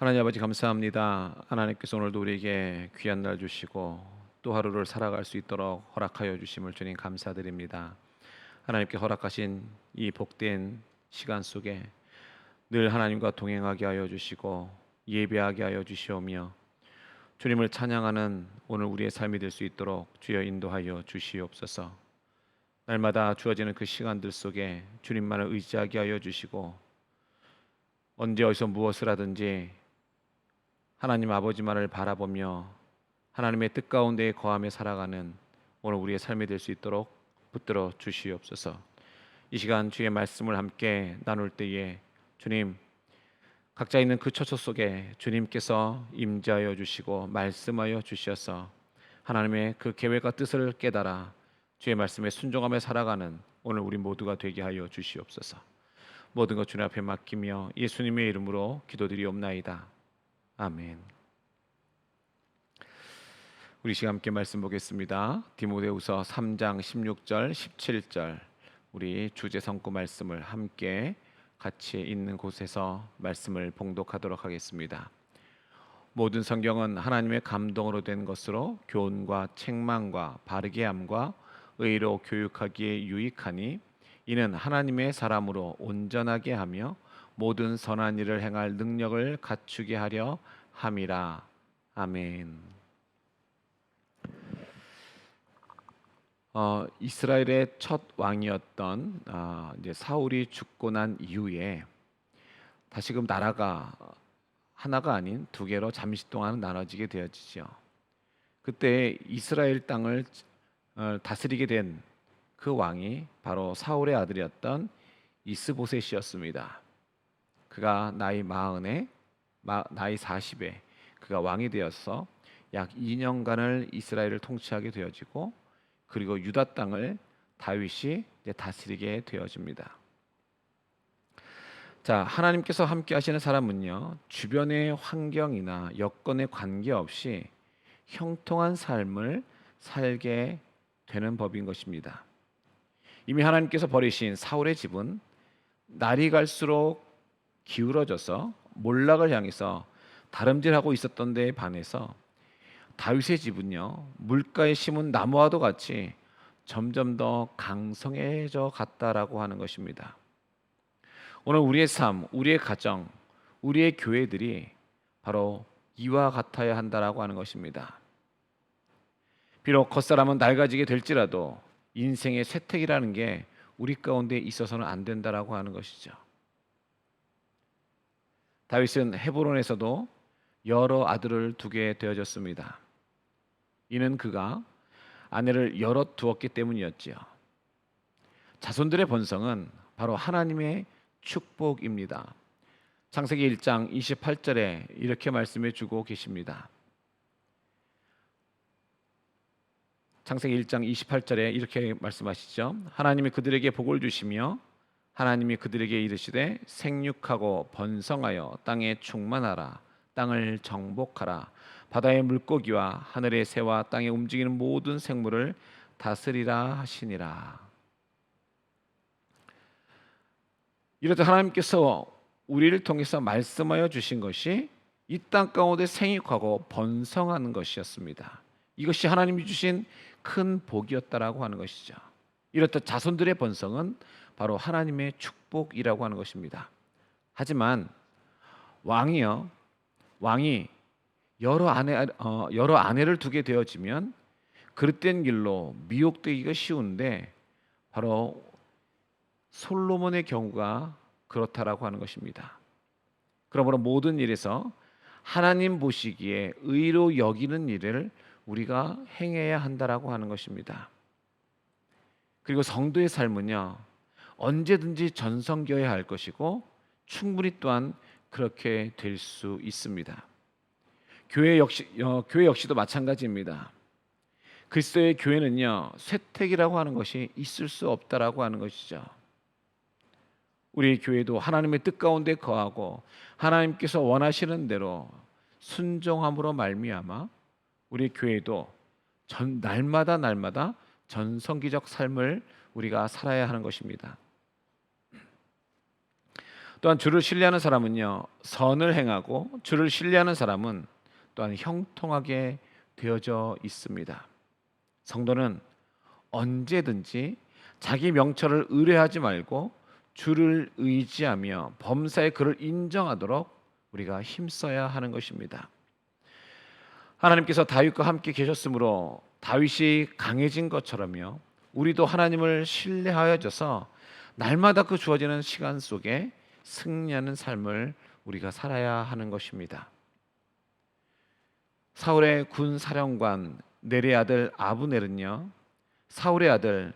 하나님 아버지 감사합니다. 하나님께서 오늘도 우리에게 귀한 날 주시고 또 하루를 살아갈 수 있도록 허락하여 주심을 주님 감사드립니다. 하나님께 허락하신 이 복된 시간 속에 늘 하나님과 동행하게 하여 주시고 예배하게 하여 주시오며 주님을 찬양하는 오늘 우리의 삶이 될 수 있도록 주여 인도하여 주시옵소서. 날마다 주어지는 그 시간들 속에 주님만을 의지하게 하여 주시고 언제 어디서 무엇을 하든지 하나님 아버지만을 바라보며 하나님의 뜻 가운데 거하며 살아가는 오늘 우리의 삶이 될 수 있도록 붙들어 주시옵소서. 이 시간 주의 말씀을 함께 나눌 때에 주님 각자 있는 그 처소 속에 주님께서 임재하여 주시고 말씀하여 주셔서 하나님의 그 계획과 뜻을 깨달아 주의 말씀에 순종하며 살아가는 오늘 우리 모두가 되게 하여 주시옵소서. 모든 것 주님 앞에 맡기며 예수님의 이름으로 기도드리옵나이다. 아멘. 우리 시간 함께 말씀 보겠습니다. 디모데후서 3장 16절 17절 우리 주제 성구 말씀을 함께 같이 있는 곳에서 말씀을 봉독하도록 하겠습니다. 모든 성경은 하나님의 감동으로 된 것으로 교훈과 책망과 바르게 함과 의로 교육하기에 유익하니 이는 하나님의 사람으로 온전하게 하며 모든 선한 일을 행할 능력을 갖추게 하려 함이라. 아멘. 이스라엘의 첫 왕이었던 이제 사울이 죽고 난 이후에 다시금 나라가 하나가 아닌 두 개로 잠시 동안 나눠지게 되어지죠. 그때 이스라엘 땅을 다스리게 된 그 왕이 바로 사울의 아들이었던 이스보셋이었습니다. 그가 나이 40에 나이 40에 그가 왕이 되어서 약 2년간을 이스라엘을 통치하게 되어지고 그리고 유다 땅을 다윗이 이제 다스리게 되어집니다. 자, 하나님께서 함께 하시는 사람은요, 주변의 환경이나 여건에 관계없이 형통한 삶을 살게 되는 법인 것입니다. 이미 하나님께서 버리신 사울의 집은 날이 갈수록 기울어져서 몰락을 향해서 다름질하고 있었던 데에 반해서 다윗의 집은요, 물가에 심은 나무와도 같이 점점 더 강성해져 갔다라고 하는 것입니다. 오늘 우리의 삶, 우리의 가정, 우리의 교회들이 바로 이와 같아야 한다라고 하는 것입니다. 비록 겉사람은 낡아지게 될지라도 인생의 쇠퇴기라는 게 우리 가운데 있어서는 안 된다라고 하는 것이죠. 다윗은 헤브론에서도 여러 아들을 두게 되어졌습니다. 이는 그가 아내를 여러 두었기 때문이었지요. 자손들의 번성은 바로 하나님의 축복입니다. 창세기 1장 28절에 이렇게 말씀해 주고 계십니다. 창세기 1장 28절에 이렇게 말씀하시죠. 하나님이 그들에게 복을 주시며 하나님이 그들에게 이르시되 생육하고 번성하여 땅에 충만하라. 땅을 정복하라. 바다의 물고기와 하늘의 새와 땅에 움직이는 모든 생물을 다스리라 하시니라. 이렇듯 하나님께서 우리를 통해서 말씀하여 주신 것이 이 땅 가운데 생육하고 번성하는 것이었습니다. 이것이 하나님이 주신 큰 복이었다라고 하는 것이죠. 이렇듯 자손들의 번성은 바로 하나님의 축복이라고 하는 것입니다. 하지만 왕이 여러 아내를 두게 되어지면 그릇된 길로 미혹되기가 쉬운데 바로 솔로몬의 경우가 그렇다라고 하는 것입니다. 그러므로 모든 일에서 하나님 보시기에 의로 여기는 일을 우리가 행해야 한다라고 하는 것입니다. 그리고 성도의 삶은요, 언제든지 전성겨야 할 것이고 충분히 또한 그렇게 될 수 있습니다. 교회 역시도 마찬가지입니다. 그리스도의 교회는요, 쇠퇴기라고 하는 것이 있을 수 없다라고 하는 것이죠. 우리 교회도 하나님의 뜻 가운데 거하고 하나님께서 원하시는 대로 순종함으로 말미암아 우리 교회도 날마다 전성기적 삶을 우리가 살아야 하는 것입니다. 또한 주를 신뢰하는 사람은요 선을 행하고 주를 신뢰하는 사람은 또한 형통하게 되어져 있습니다. 성도는 언제든지 자기 명철을 의뢰하지 말고 주를 의지하며 범사의 그를 인정하도록 우리가 힘써야 하는 것입니다. 하나님께서 다윗과 함께 계셨으므로 다윗이 강해진 것처럼요 우리도 하나님을 신뢰하여져서 날마다 그 주어지는 시간 속에 승리하는 삶을 우리가 살아야 하는 것입니다. 사울의 군 사령관 넬의 아들 아브넬은요 사울의 아들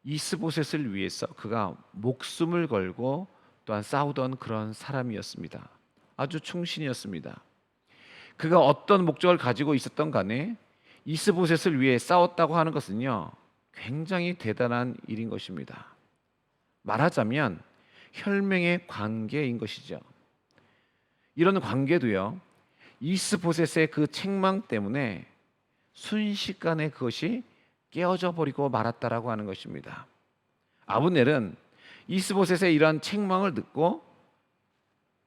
이스보셋을 위해서 그가 목숨을 걸고 또한 싸우던 그런 사람이었습니다. 아주 충신이었습니다. 그가 어떤 목적을 가지고 있었던 간에 이스보셋을 위해 싸웠다고 하는 것은요 굉장히 대단한 일인 것입니다. 말하자면 혈맹의 관계인 것이죠. 이런 관계도요 이스보셋의 그 책망 때문에 순식간에 그것이 깨어져 버리고 말았다라고 하는 것입니다. 아브넬은 이스보셋의 이러한 책망을 듣고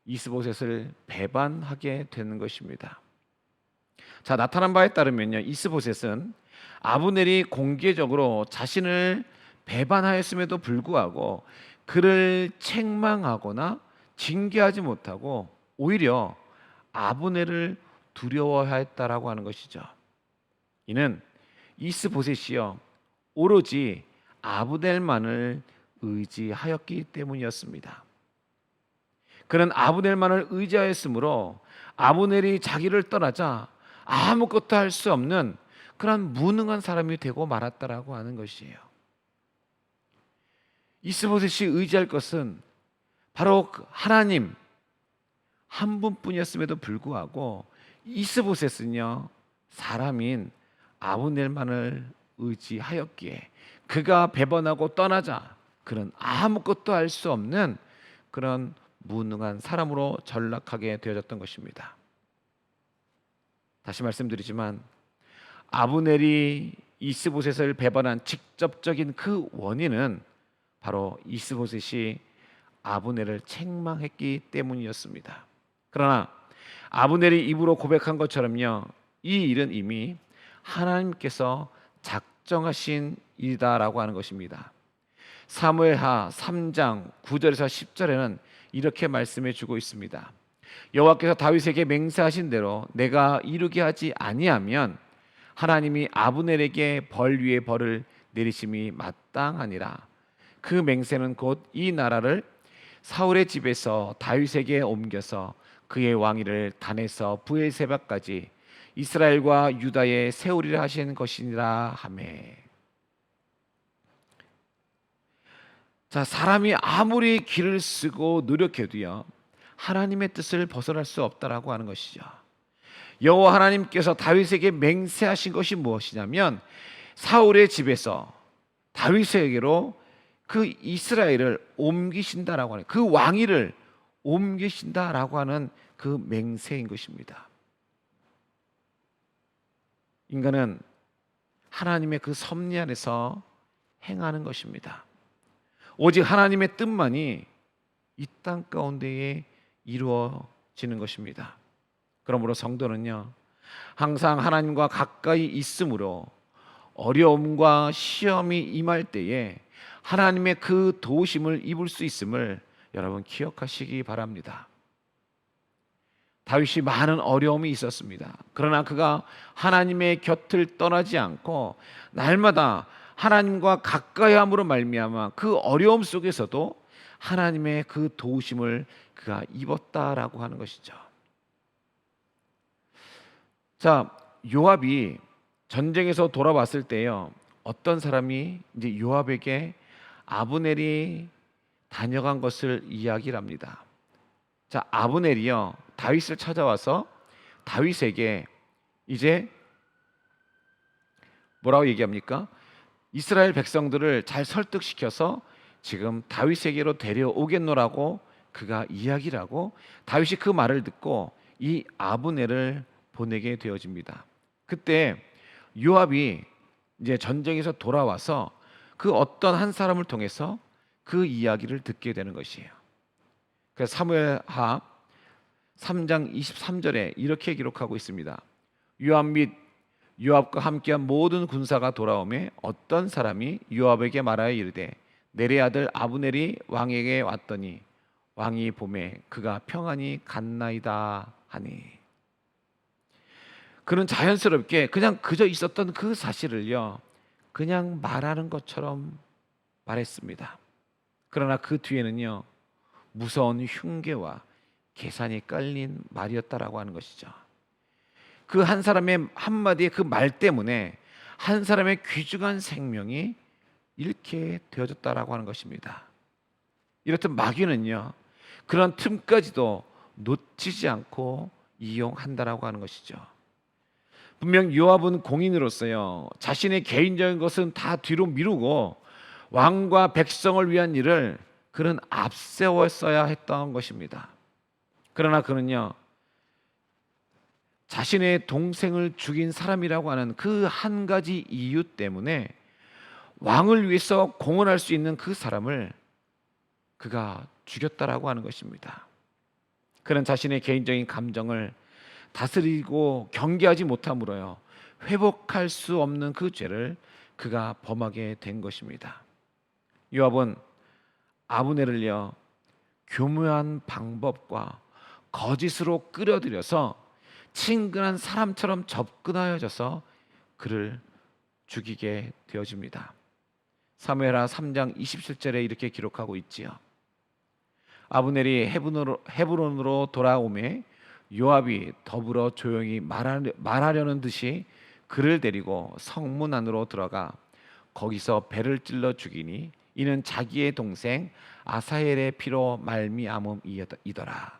이스보셋을 배반하게 되는 것입니다. 자, 나타난 바에 따르면요 이스보셋은 아브넬이 공개적으로 자신을 배반하였음에도 불구하고 그를 책망하거나 징계하지 못하고 오히려 아브넬을 두려워하였다라고 하는 것이죠. 이는 이스보셋이요 오로지 아브넬만을 의지하였기 때문이었습니다. 그는 아브넬만을 의지하였으므로 아브넬이 자기를 떠나자 아무것도 할 수 없는 그런 무능한 사람이 되고 말았다라고 하는 것이에요. 이스보셋이 의지할 것은 바로 하나님 한 분뿐이었음에도 불구하고 이스보셋은요 사람인 아브넬만을 의지하였기에 그가 배반하고 떠나자 그는 아무것도 할 수 없는 그런 무능한 사람으로 전락하게 되어졌던 것입니다. 다시 말씀드리지만 아브넬이 이스보셋을 배반한 직접적인 그 원인은 바로 이스보셋이 아브넬을 책망했기 때문이었습니다. 그러나 아브넬이 입으로 고백한 것처럼요 이 일은 이미 하나님께서 작정하신 일이다라고 하는 것입니다. 사무엘하 3장 9절에서 10절에는 이렇게 말씀해 주고 있습니다. 여호와께서 다윗에게 맹세하신 대로 내가 이루게 하지 아니하면 하나님이 아브넬에게 벌 위에 벌을 내리심이 마땅하니라. 그 맹세는 곧 이 나라를 사울의 집에서 다윗에게 옮겨서 그의 왕위를 단에서 브엘세바까지 이스라엘과 유다에 세우리라 하신 것이니라 하매. 자, 사람이 아무리 길을 쓰고 노력해도요 하나님의 뜻을 벗어날 수 없다라고 하는 것이죠. 여호와 하나님께서 다윗에게 맹세하신 것이 무엇이냐면 사울의 집에서 다윗에게로 그 이스라엘을 옮기신다라고 하는 그 왕위를 옮기신다라고 하는 그 맹세인 것입니다. 인간은 하나님의 그 섭리 안에서 행하는 것입니다. 오직 하나님의 뜻만이 이 땅 가운데에 이루어지는 것입니다. 그러므로 성도는요 항상 하나님과 가까이 있으므로 어려움과 시험이 임할 때에 하나님의 그 도우심을 입을 수 있음을 여러분 기억하시기 바랍니다. 다윗이 많은 어려움이 있었습니다. 그러나 그가 하나님의 곁을 떠나지 않고 날마다 하나님과 가까이함으로 말미암아 그 어려움 속에서도 하나님의 그 도우심을 그가 입었다라고 하는 것이죠. 자, 요압이 전쟁에서 돌아왔을 때요 어떤 사람이 이제 요압에게 아브넬이 다녀간 것을 이야기를 합니다. 자, 아브넬이요 다윗을 찾아와서 다윗에게 이제 뭐라고 얘기합니까? 이스라엘 백성들을 잘 설득시켜서 지금 다윗에게로 데려오겠노라고 그가 이야기를 하고 다윗이 그 말을 듣고 이 아브넬을 보내게 되어집니다. 그때 요압이 이제 전쟁에서 돌아와서 그 어떤 한 사람을 통해서 그 이야기를 듣게 되는 것이에요. 그래서 사무엘하 3장 23절에 이렇게 기록하고 있습니다. 요압 및 요압과 함께한 모든 군사가 돌아오매 어떤 사람이 요압에게 말하여 이르되 내레 아들 아브넬이 왕에게 왔더니 왕이 보매 그가 평안히 갔나이다 하니, 그는 자연스럽게 그냥 그저 있었던 그 사실을요 그냥 말하는 것처럼 말했습니다. 그러나 그 뒤에는요 무서운 흉계와 계산이 깔린 말이었다라고 하는 것이죠. 그 한 사람의 한마디의 그 말 때문에 한 사람의 귀중한 생명이 잃게 되어졌다라고 하는 것입니다. 이렇듯 마귀는요 그런 틈까지도 놓치지 않고 이용한다라고 하는 것이죠. 분명 요압은 공인으로서요 자신의 개인적인 것은 다 뒤로 미루고 왕과 백성을 위한 일을 그는 앞세웠어야 했던 것입니다. 그러나 그는요 자신의 동생을 죽인 사람이라고 하는 그 한 가지 이유 때문에 왕을 위해서 공헌할 수 있는 그 사람을 그가 죽였다라고 하는 것입니다. 그는 자신의 개인적인 감정을 다스리고 경계하지 못함으로요 회복할 수 없는 그 죄를 그가 범하게 된 것입니다. 요압은 아브넬을요 교묘한 방법과 거짓으로 끌어들여서 친근한 사람처럼 접근하여져서 그를 죽이게 되어집니다. 사무엘하 3장 27절에 이렇게 기록하고 있지요. 아브넬이 헤브론으로 돌아오매 요압이 더불어 조용히 말하려는 듯이 그를 데리고 성문 안으로 들어가 거기서 배를 찔러 죽이니 이는 자기의 동생 아사헬의 피로 말미암음이더라.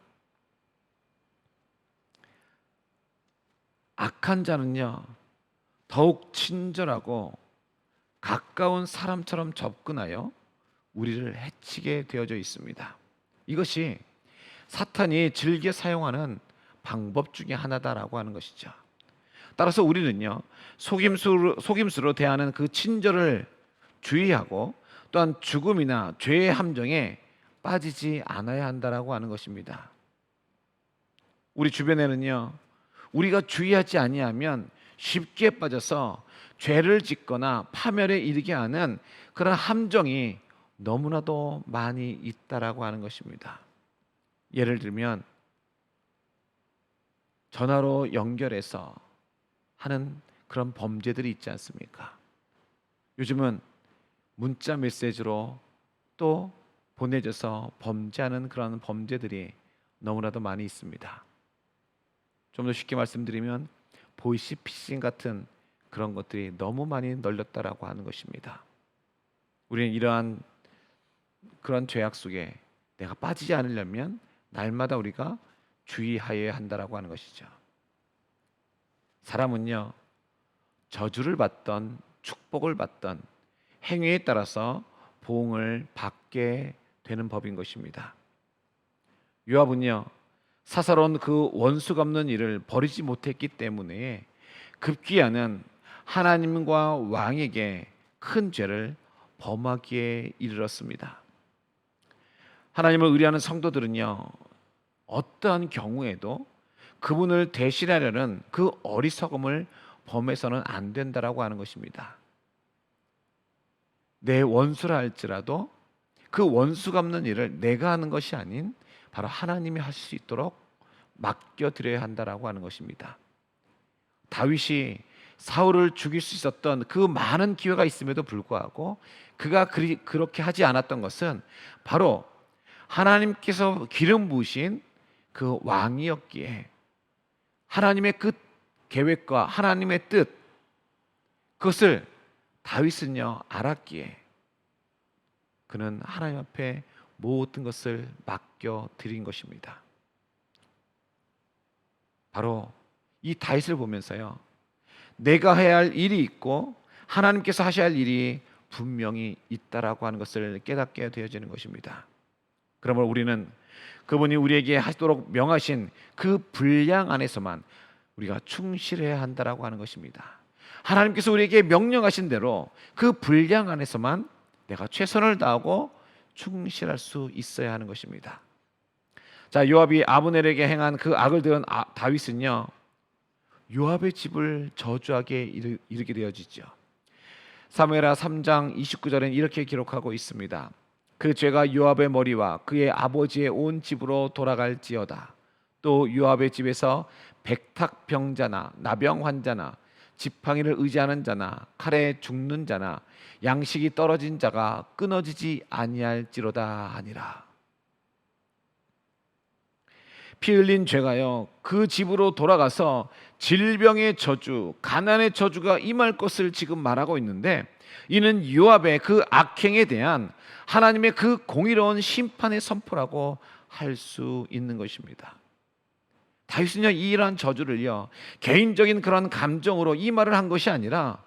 악한 자는요 더욱 친절하고 가까운 사람처럼 접근하여 우리를 해치게 되어져 있습니다. 이것이 사탄이 즐겨 사용하는 방법 중에 하나다라고 하는 것이죠. 따라서 우리는요 속임수로 대하는 그 친절을 주의하고 또한 죽음이나 죄의 함정에 빠지지 않아야 한다라고 하는 것입니다. 우리 주변에는요 우리가 주의하지 아니하면 쉽게 빠져서 죄를 짓거나 파멸에 이르게 하는 그런 함정이 너무나도 많이 있다라고 하는 것입니다. 예를 들면 전화로 연결해서 하는 그런 범죄들이 있지 않습니까? 요즘은 문자 메시지로 또 보내져서 범죄하는 그런 범죄들이 너무나도 많이 있습니다. 좀 더 쉽게 말씀드리면 보이시피싱 같은 그런 것들이 너무 많이 널렸다라고 하는 것입니다. 우리는 이러한 그런 죄악 속에 내가 빠지지 않으려면 날마다 우리가 주의하여야 한다라고 하는 것이죠. 사람은요 저주를 받던 축복을 받던 행위에 따라서 보응을 받게 되는 법인 것입니다. 요압은요 사사로운 그 원수 갚는 일을 버리지 못했기 때문에 급기야는 하나님과 왕에게 큰 죄를 범하기에 이르렀습니다. 하나님을 의뢰하는 성도들은요 어떠한 경우에도 그분을 대신하려는 그 어리석음을 범해서는 안 된다라고 하는 것입니다. 내 원수라 할지라도 그 원수 갚는 일을 내가 하는 것이 아닌 바로 하나님이 하실 수 있도록 맡겨드려야 한다라고 하는 것입니다. 다윗이 사울을 죽일 수 있었던 그 많은 기회가 있음에도 불구하고 그가 그렇게 하지 않았던 것은 바로 하나님께서 기름 부으신 그 왕이었기에 하나님의 그 계획과 하나님의 뜻 그것을 다윗은요 알았기에 그는 하나님 앞에 모든 것을 맡겨 드린 것입니다. 바로 이 다윗을 보면서요 내가 해야 할 일이 있고 하나님께서 하셔야 할 일이 분명히 있다라고 하는 것을 깨닫게 되어지는 것입니다. 그러므로 우리는 그분이 우리에게 하시도록 명하신 그 분량 안에서만 우리가 충실해야 한다라고 하는 것입니다. 하나님께서 우리에게 명령하신 대로 그 분량 안에서만 내가 최선을 다하고 충실할 수 있어야 하는 것입니다. 자, 요압이 아브넬에게 행한 그 악을 들은 다윗은요, 요압의 집을 저주하게 이르게 되어지죠. 사무엘하 3장 29절엔 이렇게 기록하고 있습니다. 그 죄가 요압의 머리와 그의 아버지의 온 집으로 돌아갈지어다. 또 요압의 집에서 백탁병자나 나병 환자나 지팡이를 의지하는 자나 칼에 죽는 자나 양식이 떨어진 자가 끊어지지 아니할지로다 하니라. 피 흘린 죄가요, 그 집으로 돌아가서 질병의 저주, 가난의 저주가 임할 것을 지금 말하고 있는데, 이는 요압의 그 악행에 대한 하나님의 그 공의로운 심판의 선포라고 할 수 있는 것입니다. 다윗은요, 이러한 저주를요, 개인적인 그런 감정으로 이 말을 한 것이 아니라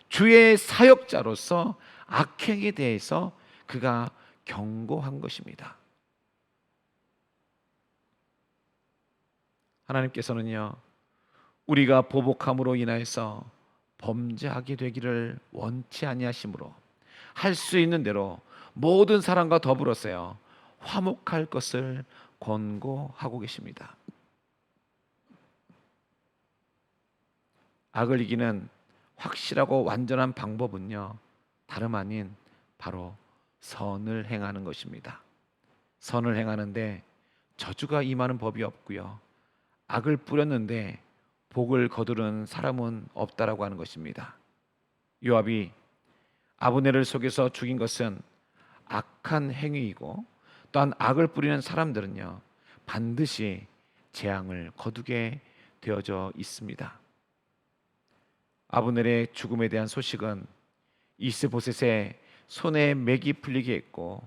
주의 사역자로서 악행에 대해서 그가 경고한 것입니다. 하나님께서는요, 우리가 보복함으로 인하여서 범죄하게 되기를 원치 아니하시므로 할 수 있는 대로 모든 사람과 더불어서요, 화목할 것을 권고하고 계십니다. 악을 이기는 확실하고 완전한 방법은요, 다름 아닌 바로 선을 행하는 것입니다. 선을 행하는데 저주가 임하는 법이 없고요, 악을 뿌렸는데 복을 거두는 사람은 없다라고 하는 것입니다. 요압이 아브넬을 속여서 죽인 것은 악한 행위이고, 또한 악을 뿌리는 사람들은요, 반드시 재앙을 거두게 되어져 있습니다. 아브넬의 죽음에 대한 소식은 이스보셋의 손에 맥이 풀리게 했고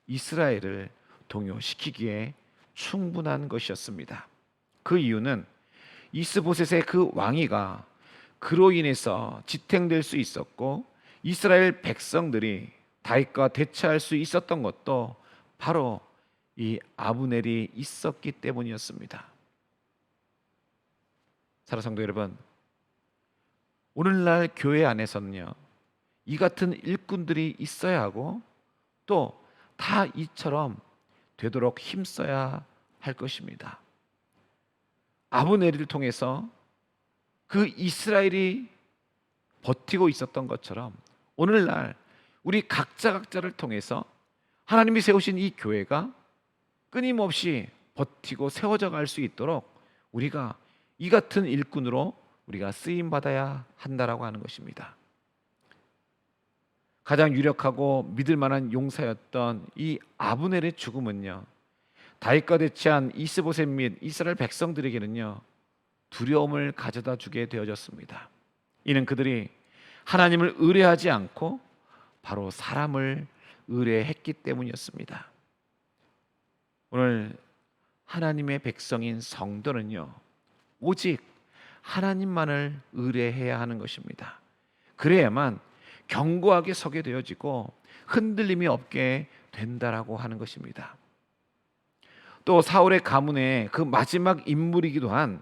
이스라엘을 동요시키기에 충분한 것이었습니다. 그 이유는 이스보셋의 그 왕위가 그로 인해서 지탱될 수 있었고, 이스라엘 백성들이 다윗과 대처할 수 있었던 것도 바로 이 아브넬이 있었기 때문이었습니다. 사랑하는 성도 여러분, 오늘날 교회 안에서는요, 이 같은 일꾼들이 있어야 하고 또 다 이처럼 되도록 힘써야 할 것입니다. 아브넬을 통해서 그 이스라엘이 버티고 있었던 것처럼 오늘날 우리 각자를 통해서 하나님이 세우신 이 교회가 끊임없이 버티고 세워져 갈 수 있도록 우리가 이 같은 일꾼으로 우리가 쓰임 받아야 한다라고 하는 것입니다. 가장 유력하고 믿을 만한 용사였던 이 아브넬의 죽음은요, 다윗과 대치한 이스보셋 및 이스라엘 백성들에게는요, 두려움을 가져다 주게 되어졌습니다. 이는 그들이 하나님을 의뢰하지 않고 바로 사람을 의뢰했기 때문이었습니다. 오늘 하나님의 백성인 성도는요, 오직 하나님만을 의뢰해야 하는 것입니다. 그래야만 견고하게 서게 되어지고 흔들림이 없게 된다라고 하는 것입니다. 또 사울의 가문의 그 마지막 인물이기도 한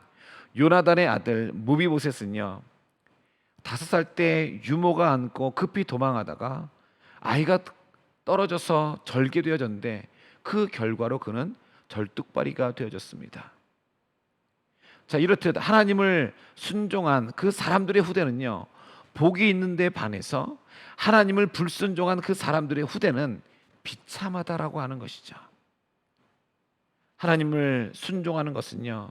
요나단의 아들 무비보셋은요, 5살 때 유모가 안고 급히 도망하다가 아이가 떨어져서 절개되어졌는데 그 결과로 그는 절뚝발이가 되어졌습니다. 자, 이렇듯 하나님을 순종한 그 사람들의 후대는요, 복이 있는데 반해서 하나님을 불순종한 그 사람들의 후대는 비참하다라고 하는 것이죠. 하나님을 순종하는 것은요,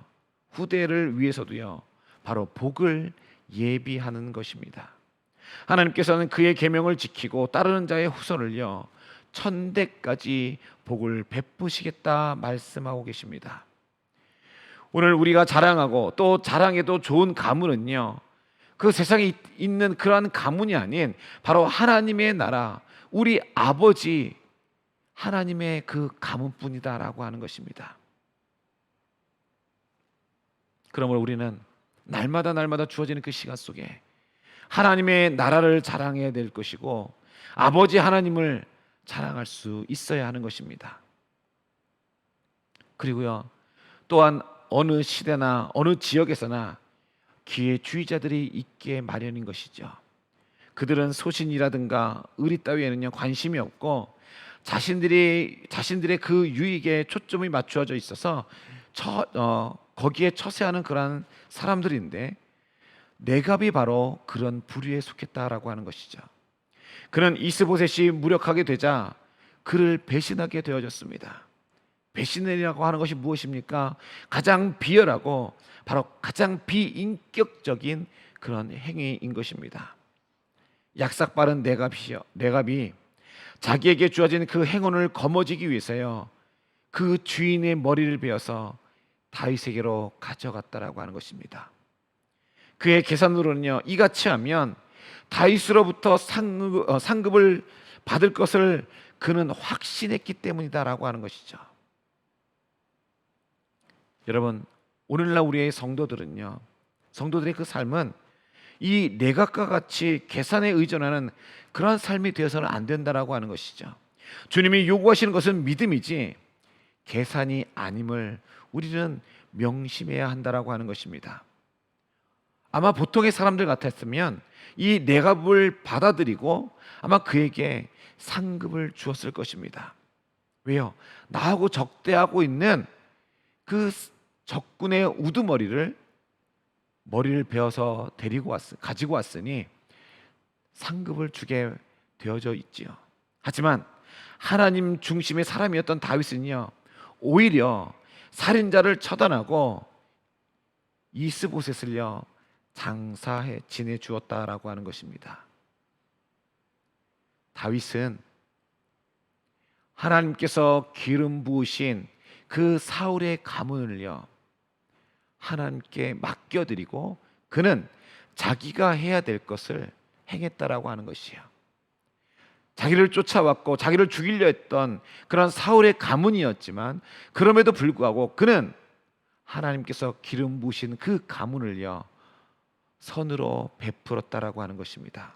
후대를 위해서도요, 바로 복을 예비하는 것입니다. 하나님께서는 그의 계명을 지키고 따르는 자의 후손을요, 천대까지 복을 베푸시겠다 말씀하고 계십니다. 오늘 우리가 자랑하고 또 자랑해도 좋은 가문은요, 그 세상에 있는 그러한 가문이 아닌 바로 하나님의 나라, 우리 아버지 하나님의 그 가문뿐이다라고 하는 것입니다. 그러므로 우리는 날마다 주어지는 그 시간 속에 하나님의 나라를 자랑해야 될 것이고 아버지 하나님을 자랑할 수 있어야 하는 것입니다. 그리고요, 또한 어느 시대나 어느 지역에서나 기회주의자들이 있게 마련인 것이죠. 그들은 소신이라든가 의리 따위에는요 관심이 없고 자신들의 그 유익에 초점이 맞추어져 있어서 거기에 처세하는 그러한 사람들인데, 네갑이 바로 그런 부류에 속했다라고 하는 것이죠. 그는 이스보셋이 무력하게 되자 그를 배신하게 되어졌습니다. 배신이라고 하는 것이 무엇입니까? 가장 비열하고 바로 가장 비인격적인 그런 행위인 것입니다. 약삭빠른 네갑이 자기에게 주어진 그 행운을 거머쥐기 위해서요, 그 주인의 머리를 베어서 다윗에게로 가져갔다라고 하는 것입니다. 그의 계산으로는요, 이같이 하면 다윗으로부터 상급을 받을 것을 그는 확신했기 때문이다라고 하는 것이죠. 여러분, 오늘날 우리의 성도들의 그 삶은 이 내각과 같이 계산에 의존하는 그러한 삶이 되어서는 안 된다라고 하는 것이죠. 주님이 요구하시는 것은 믿음이지 계산이 아님을 우리는 명심해야 한다라고 하는 것입니다. 아마 보통의 사람들 같았으면 이 내갑을 받아들이고 아마 그에게 상급을 주었을 것입니다. 왜요? 나하고 적대하고 있는 그 적군의 우두머리를 베어서 가지고 왔으니 상급을 주게 되어져 있지요. 하지만 하나님 중심의 사람이었던 다윗은요, 오히려 살인자를 처단하고 이스보셋을요 장사해 지내 주었다라고 하는 것입니다. 다윗은 하나님께서 기름 부으신 그 사울의 가문을요 하나님께 맡겨드리고 그는 자기가 해야 될 것을 행했다라고 하는 것이요. 자기를 쫓아왔고 자기를 죽이려 했던 그런 사울의 가문이었지만 그럼에도 불구하고 그는 하나님께서 기름 부으신 그 가문을요 선으로 베풀었다라고 하는 것입니다.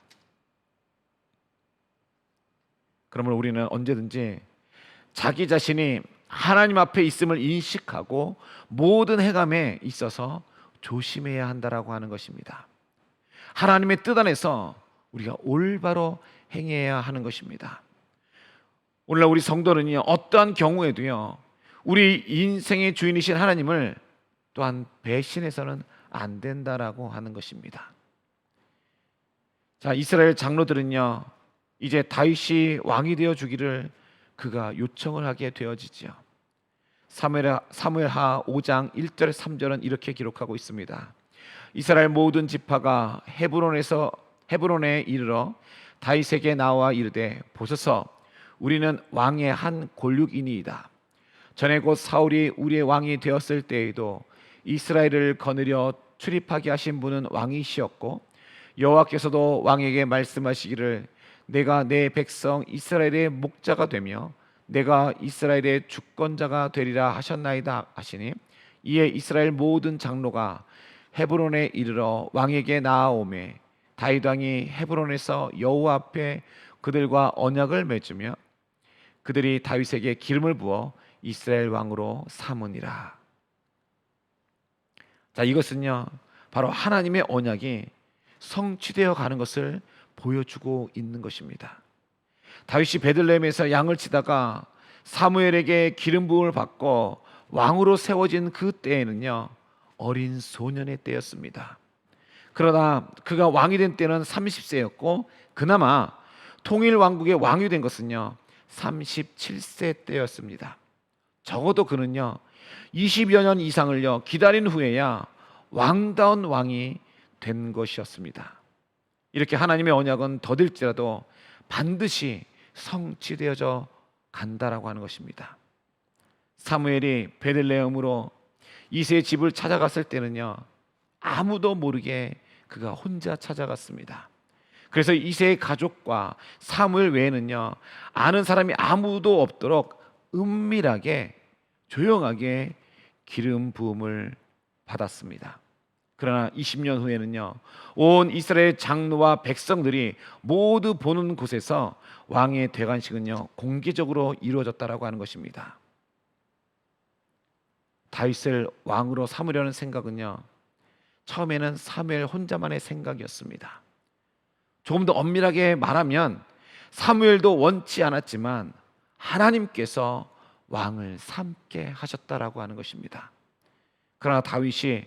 그러므로 우리는 언제든지 자기 자신이 하나님 앞에 있음을 인식하고 모든 행함에 있어서 조심해야 한다라고 하는 것입니다. 하나님의 뜻 안에서 우리가 올바로 행해야 하는 것입니다. 오늘날 우리 성도는요 어떠한 경우에도요 우리 인생의 주인이신 하나님을 또한 배신해서는 안 된다라고 하는 것입니다. 자, 이스라엘 장로들은요 이제 다윗이 왕이 되어 주기를 그가 요청을 하게 되어지죠. 사무엘하 5장 1절 3절은 이렇게 기록하고 있습니다. 이스라엘 모든 지파가 헤브론에 이르러 다윗에게 나와 이르되 보소서 우리는 왕의 한 골육이니이다. 전에 곧 사울이 우리의 왕이 되었을 때에도 이스라엘을 거느려 출입하게 하신 분은 왕이시었고 여호와께서도 왕에게 말씀하시기를 내가 내 백성 이스라엘의 목자가 되며 내가 이스라엘의 주권자가 되리라 하셨나이다 하시니 이에 이스라엘 모든 장로가 헤브론에 이르러 왕에게 나아오매 다윗 왕이 헤브론에서 여호와 앞에 그들과 언약을 맺으며 그들이 다윗에게 기름을 부어 이스라엘 왕으로 삼으니라. 자, 이것은요 바로 하나님의 언약이 성취되어 가는 것을 보여주고 있는 것입니다. 다윗이 베들레헴에서 양을 치다가 사무엘에게 기름 부음을 받고 왕으로 세워진 그 때에는요 어린 소년의 때였습니다. 그러나 그가 왕이 된 때는 30세였고 그나마 통일 왕국의 왕이 된 것은요 37세 때였습니다. 적어도 그는요 20여 년 이상을요 기다린 후에야 왕다운 왕이 된 것이었습니다. 이렇게 하나님의 언약은 더딜지라도 반드시 성취되어져 간다라고 하는 것입니다. 사무엘이 베들레헴으로 이새의 집을 찾아갔을 때는요 아무도 모르게 그가 혼자 찾아갔습니다. 그래서 이새의 가족과 사무엘 외에는요 아는 사람이 아무도 없도록 은밀하게 조용하게 기름 부음을 받았습니다. 그러나 20년 후에는요 온 이스라엘 장로와 백성들이 모두 보는 곳에서 왕의 대관식은요 공개적으로 이루어졌다라고 하는 것입니다. 다윗을 왕으로 삼으려는 생각은요 처음에는 사무엘 혼자만의 생각이었습니다. 조금 더 엄밀하게 말하면 사무엘도 원치 않았지만 하나님께서 왕을 삼게 하셨다라고 하는 것입니다. 그러나 다윗이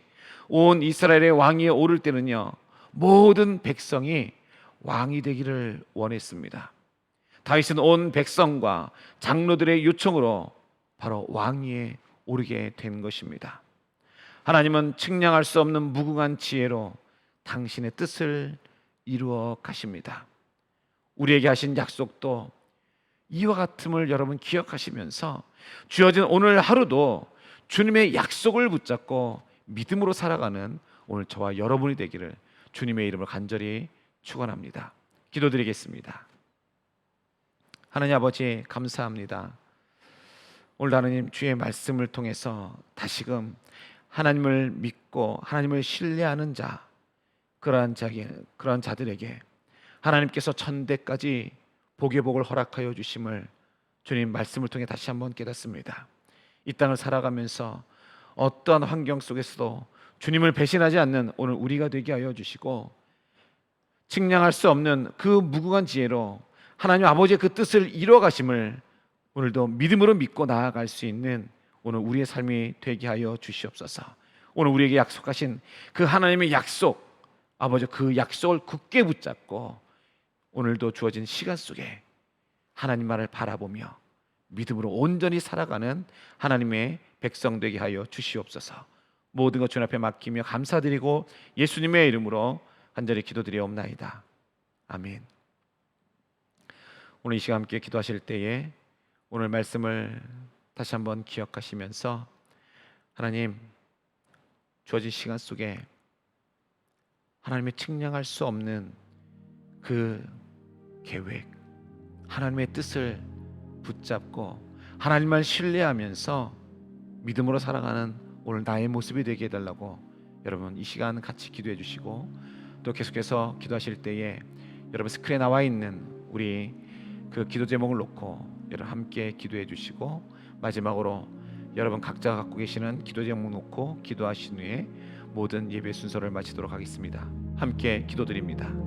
온 이스라엘의 왕위에 오를 때는요, 모든 백성이 왕이 되기를 원했습니다. 다윗은 온 백성과 장로들의 요청으로 바로 왕위에 오르게 된 것입니다. 하나님은 측량할 수 없는 무궁한 지혜로 당신의 뜻을 이루어 가십니다. 우리에게 하신 약속도 이와 같음을 여러분 기억하시면서 주어진 오늘 하루도 주님의 약속을 붙잡고 믿음으로 살아가는 오늘 저와 여러분이 되기를 주님의 이름으로 간절히 축원합니다. 기도드리겠습니다. 하나님 아버지, 감사합니다. 오늘 하나님 주의 말씀을 통해서 다시금 하나님을 믿고 하나님을 신뢰하는 자, 그러한 자들에게 하나님께서 천대까지 복의 복을 허락하여 주심을 주님 말씀을 통해 다시 한번 깨닫습니다. 이 땅을 살아가면서 어떠한 환경 속에서도 주님을 배신하지 않는 오늘 우리가 되게 하여 주시고, 측량할 수 없는 그 무궁한 지혜로 하나님 아버지의 그 뜻을 이루어 가심을 오늘도 믿음으로 믿고 나아갈 수 있는 오늘 우리의 삶이 되게 하여 주시옵소서. 오늘 우리에게 약속하신 그 하나님의 약속, 아버지 그 약속을 굳게 붙잡고 오늘도 주어진 시간 속에 하나님만을 바라보며 믿음으로 온전히 살아가는 하나님의 백성 되게 하여 주시옵소서. 모든 것 주님 앞에 맡기며 감사드리고 예수님의 이름으로 간절히 기도드리옵나이다. 아멘. 오늘 이 시간 함께 기도하실 때에 오늘 말씀을 다시 한번 기억하시면서 하나님, 주어진 시간 속에 하나님의 측량할 수 없는 그 계획, 하나님의 뜻을 붙잡고 하나님만 신뢰하면서 믿음으로 살아가는 오늘 나의 모습이 되게 해달라고 여러분 이 시간 같이 기도해 주시고, 또 계속해서 기도하실 때에 여러분 스크린에 나와 있는 우리 그 기도 제목을 놓고 여러분 함께 기도해 주시고, 마지막으로 여러분 각자 갖고 계시는 기도 제목 놓고 기도하신 후에 모든 예배 순서를 마치도록 하겠습니다. 함께 기도드립니다.